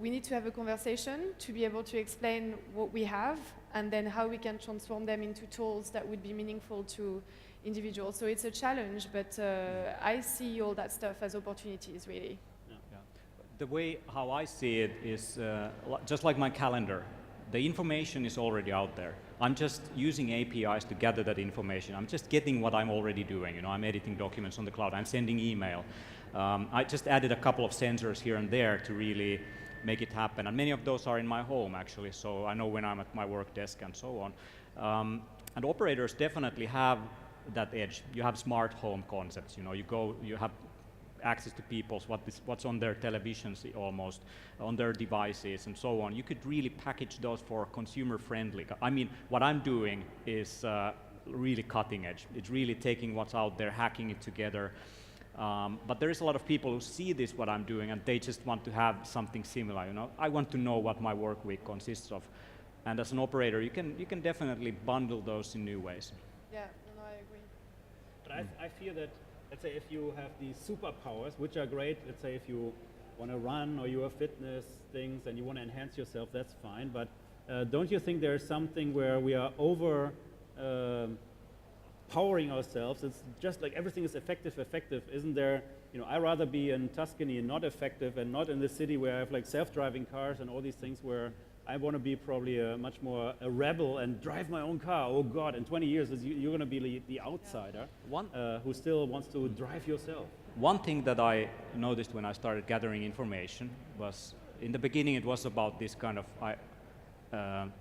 we need to have a conversation to be able to explain what we have, and then how we can transform them into tools that would be meaningful to individuals. So it's a challenge, but I see all that stuff as opportunities, really. The way how I see it is just like my calendar. The information is already out there. I'm just using APIs to gather that information. I'm just getting what I'm already doing. I'm editing documents on the cloud. I'm sending email. I just added a couple of sensors here and there to really make it happen. And many of those are in my home, actually. So I know when I'm at my work desk and so on. And operators definitely have that edge. You have smart home concepts. You have access to people's what's on their televisions, almost on their devices and so on. You could really package those for consumer friendly. I mean, what I'm doing is really cutting edge. It's really taking what's out there, hacking it together. But there is a lot of people who see this, what I'm doing, and they just want to have something similar. I want to know what my work week consists of. And as an operator, you can definitely bundle those in new ways. Yeah, no, I agree. But I feel that, let's say, if you have these superpowers, which are great, let's say if you want to run or you have fitness things and you want to enhance yourself, that's fine. But don't you think there's something where we are over powering ourselves? It's just like everything is effective. Isn't there, I'd rather be in Tuscany and not effective, and not in the city where I have like self-driving cars and all these things, where I want to be probably much more a rebel and drive my own car. Oh God, in 20 years you're going to be the outsider who still wants to drive yourself. One thing that I noticed when I started gathering information was, in the beginning it was about this kind of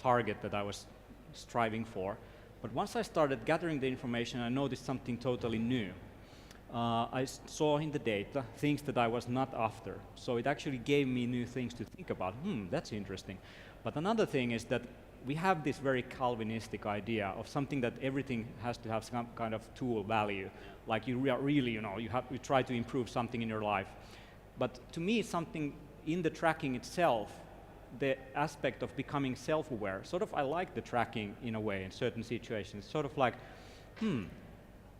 target that I was striving for. But once I started gathering the information, I noticed something totally new. I saw in the data things that I was not after. So it actually gave me new things to think about. That's interesting. But another thing is that we have this very Calvinistic idea of something that everything has to have some kind of tool value. Like you really, you try to improve something in your life. But to me, something in the tracking itself, the aspect of becoming self-aware, I like the tracking in a way in certain situations. Sort of like, am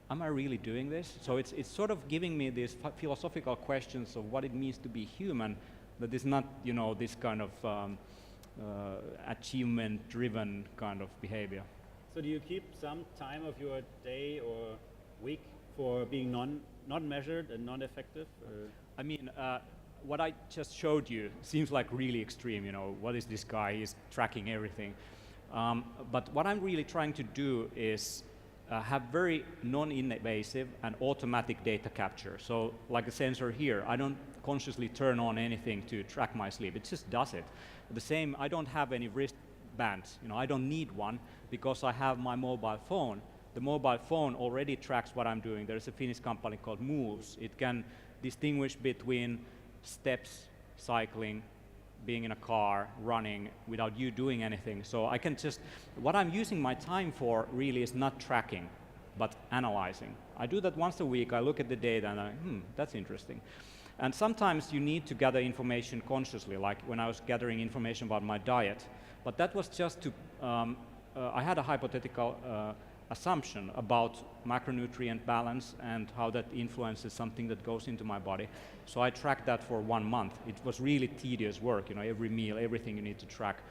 I really doing this? So it's sort of giving me these philosophical questions of what it means to be human, that is not, this kind of achievement-driven kind of behavior. So do you keep some time of your day or week for being not measured and non-effective? I mean, what I just showed you seems like really extreme. What is this guy? He's tracking everything. But what I'm really trying to do is have very non-invasive and automatic data capture. So like a sensor here, I don't consciously turn on anything to track my sleep. It just does it. The same, I don't have any wristbands. I don't need one because I have my mobile phone. The mobile phone already tracks what I'm doing. There's a Finnish company called Moves. It can distinguish between steps, cycling, being in a car, running, without you doing anything. So I can just, what I'm using my time for really is not tracking, but analyzing. I do that once a week. I look at the data and that's interesting. And sometimes you need to gather information consciously, like when I was gathering information about my diet. But that was just to, I had a hypothetical assumption about macronutrient balance and how that influences something that goes into my body. So I tracked that for 1 month. It was really tedious work, every meal, everything you need to track.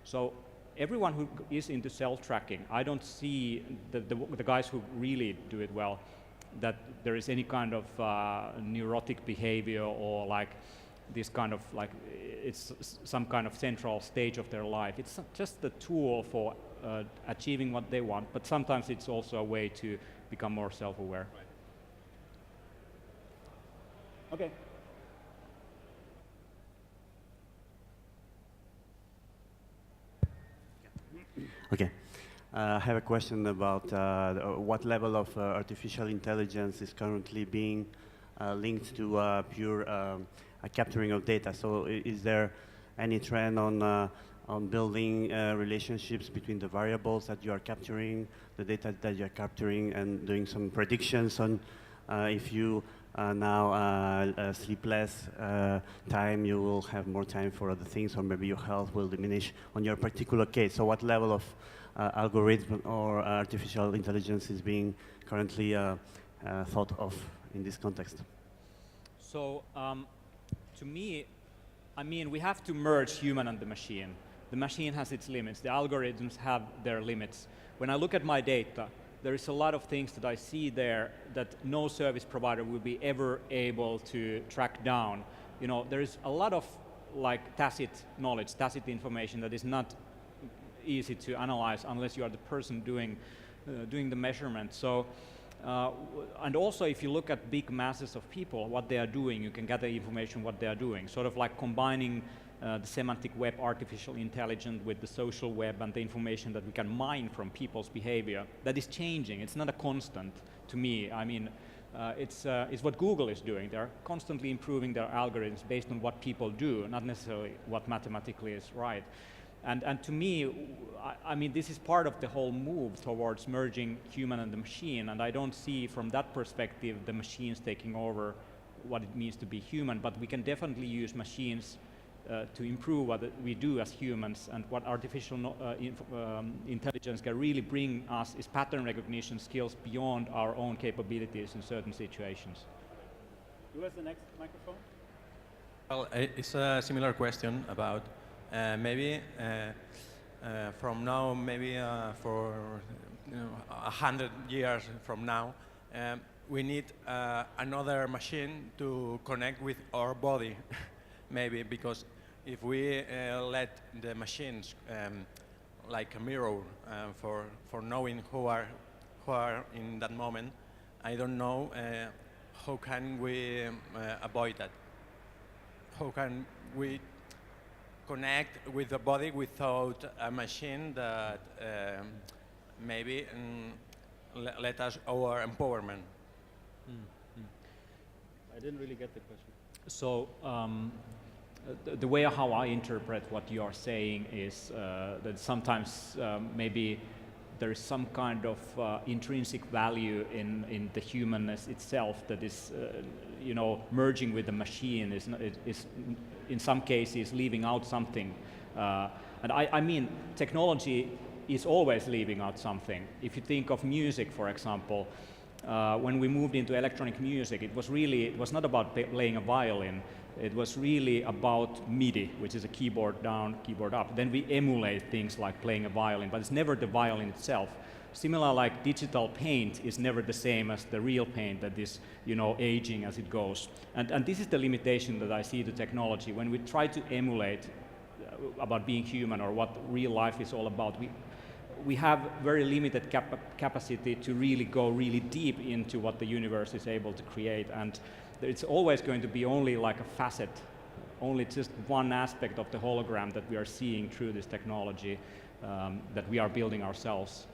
So everyone who is into self-tracking, I don't see the guys who really do it well, that there is any kind of neurotic behavior or like this kind of like, it's some kind of central stage of their life. It's just the tool for achieving what they want, but sometimes it's also a way to become more self-aware. Right. Okay. Okay. I have a question about what level of artificial intelligence is currently being linked to pure capturing of data. So is there any trend on building relationships between the variables that you are capturing, the data that you are capturing, and doing some predictions on if you now sleep less time, you will have more time for other things, or maybe your health will diminish on your particular case. So what level of algorithm or artificial intelligence is being currently thought of in this context? So to me, I mean, we have to merge human and the machine. The machine has its limits. The algorithms have their limits. When I look at my data, there is a lot of things that I see there that no service provider will be ever able to track down. There is a lot of like tacit knowledge, tacit information that is not easy to analyze unless you are the person doing the measurement. So, and also if you look at big masses of people, what they are doing, you can gather information what they are doing. Sort of like combining the semantic web, artificial intelligence with the social web and the information that we can mine from people's behavior. That is changing. It's not a constant to me. I mean, it's what Google is doing. They're constantly improving their algorithms based on what people do, not necessarily what mathematically is right. And to me, I mean, this is part of the whole move towards merging human and the machine, and I don't see from that perspective the machines taking over what it means to be human, but we can definitely use machines to improve what we do as humans, and what artificial intelligence can really bring us is pattern recognition skills beyond our own capabilities in certain situations. Who has the next microphone? Well, it's a similar question about maybe from now, maybe for 100 years from now, we need another machine to connect with our body, maybe, because if we let the machines like a mirror for knowing who are in that moment, I don't know how can we avoid that. How can we connect with the body without a machine that maybe let us our empowerment? I didn't really get the question. So the way how I interpret what you are saying is that sometimes maybe there is some kind of intrinsic value in the humanness itself that is, merging with the machine is in some cases leaving out something. And I mean, technology is always leaving out something. If you think of music, for example, when we moved into electronic music, it was not about playing a violin. It was really about MIDI, which is a keyboard down, keyboard up. Then we emulate things like playing a violin, but it's never the violin itself. Similar, like digital paint is never the same as the real paint that is, aging as it goes. And this is the limitation that I see to technology. When we try to emulate about being human or what real life is all about, we have very limited capacity to really go really deep into what the universe is able to create, and it's always going to be only like a facet, only just one aspect of the hologram that we are seeing through this technology that we are building ourselves.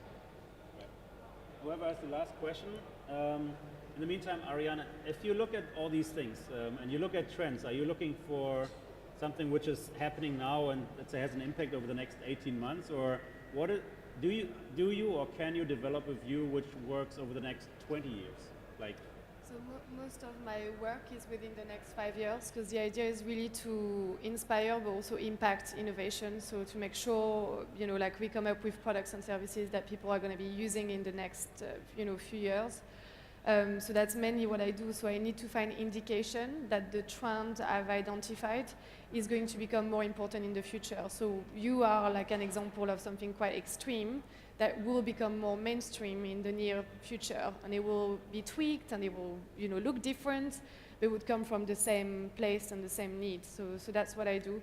Whoever has the last question. In the meantime, Ariane, if you look at all these things and you look at trends, are you looking for something which is happening now and let's say has an impact over the next 18 months, or do you or can you develop a view which works over the next 20 years? Like, so most of my work is within the next 5 years, because the idea is really to inspire but also impact innovation. So to make sure, like we come up with products and services that people are going to be using in the next, few years. So that's mainly what I do. So I need to find indication that the trend I've identified is going to become more important in the future. So you are like an example of something quite extreme that will become more mainstream in the near future, and it will be tweaked and it will, look different, but it would come from the same place and the same need. So that's what I do.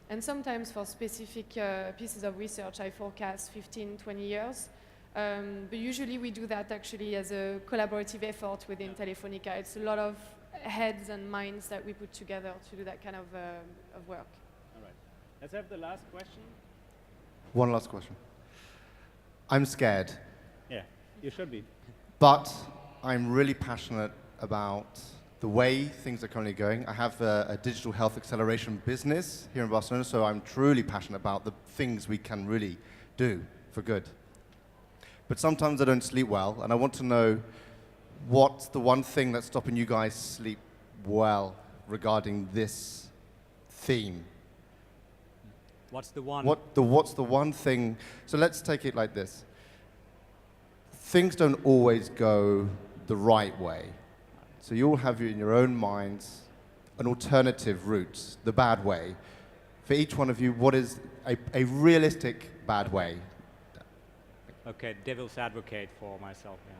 And sometimes for specific pieces of research, I forecast 15, 20 years. But usually we do that actually as a collaborative effort within Telefonica. It's a lot of heads and minds that we put together to do that kind of work. all right. Let's have the last question. One last question. I'm scared, Yeah, you should be. but I'm really passionate about the way things are currently going. I have a digital health acceleration business here in Barcelona, so I'm truly passionate about the things we can really do for good. But sometimes I don't sleep well, and I want to know what's the one thing that's stopping you guys sleep well regarding this theme. What's the one? What's the one thing? So let's take it like this. Things don't always go the right way. So you'll have in your own minds an alternative route, the bad way. For each one of you, what is a realistic bad way? Okay, devil's advocate for myself. Yeah.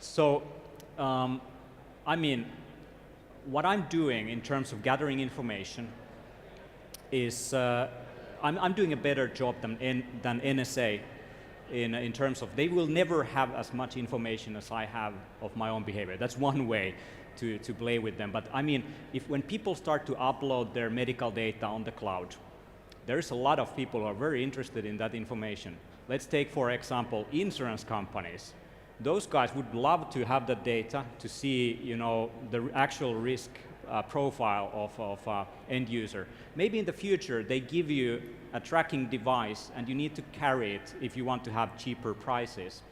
So, I mean, what I'm doing in terms of gathering information is I'm doing a better job than NSA in terms of they will never have as much information as I have of my own behavior. That's one way to play with them. But I mean, when people start to upload their medical data on the cloud, there's a lot of people who are very interested in that information. Let's take, for example, insurance companies. Those guys would love to have that data to see, the actual risk profile of end user. Maybe in the future they give you a tracking device and you need to carry it if you want to have cheaper prices.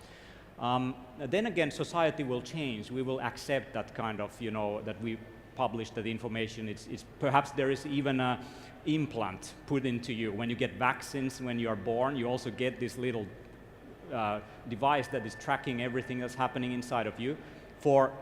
Then again, society will change. We will accept that kind of, that we publish that information. It's perhaps there is even a implant put into you. When you get vaccines when you are born, you also get this little device that is tracking everything that's happening inside of you for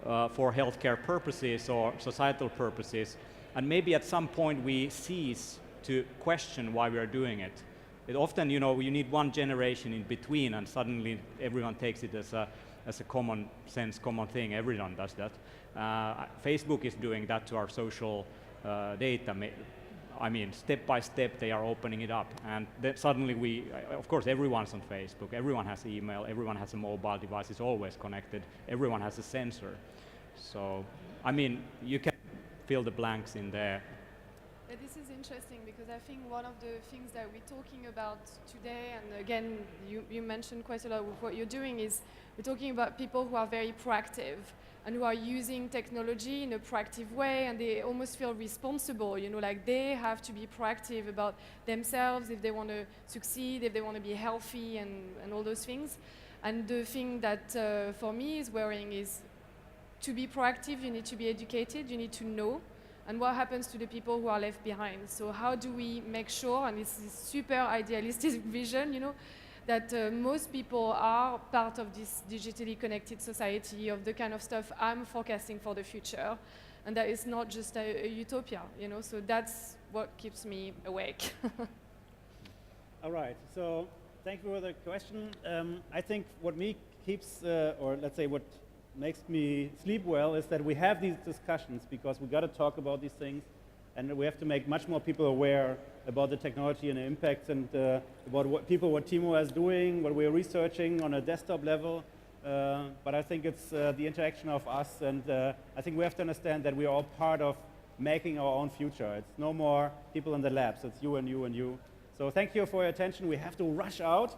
healthcare purposes or societal purposes. And maybe at some point we cease to question why we are doing it. It often, you need one generation in between and suddenly everyone takes it as a common sense, common thing. Everyone does that. Facebook is doing that to our social data. I mean, step by step, they are opening it up. And then suddenly of course, everyone's on Facebook, everyone has email, everyone has a mobile device, it's always connected, everyone has a sensor. So, I mean, you can fill the blanks in there. Yeah, this is interesting because I think one of the things that we're talking about today, and again, you mentioned quite a lot with what you're doing, is we're talking about people who are very proactive and who are using technology in a proactive way, and they almost feel responsible, like they have to be proactive about themselves if they want to succeed, if they want to be healthy and all those things. And the thing that for me is worrying is to be proactive, you need to be educated, you need to know, and what happens to the people who are left behind. So how do we make sure, and this is super idealistic vision, that most people are part of this digitally connected society of the kind of stuff I'm forecasting for the future, and that is not just a utopia, so that's what keeps me awake. All right, so thank you for the question. I think what me keeps, or let's say what makes me sleep well is that we have these discussions because we got to talk about these things. And we have to make much more people aware about the technology and the impacts, and about what Timo is doing, what we're researching on a desktop level. But I think it's the interaction of us, and I think we have to understand that we are all part of making our own future. It's no more people in the labs, it's you and you and you. So thank you for your attention. We have to rush out.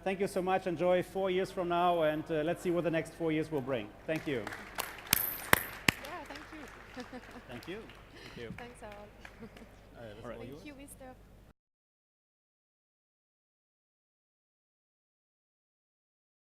Thank you so much. Enjoy 4 years from now, and let's see what the next 4 years will bring. Thank you. Yeah, thank you. Thank you. Thank you. Thanks, Harold. All right. Thank you, Mr.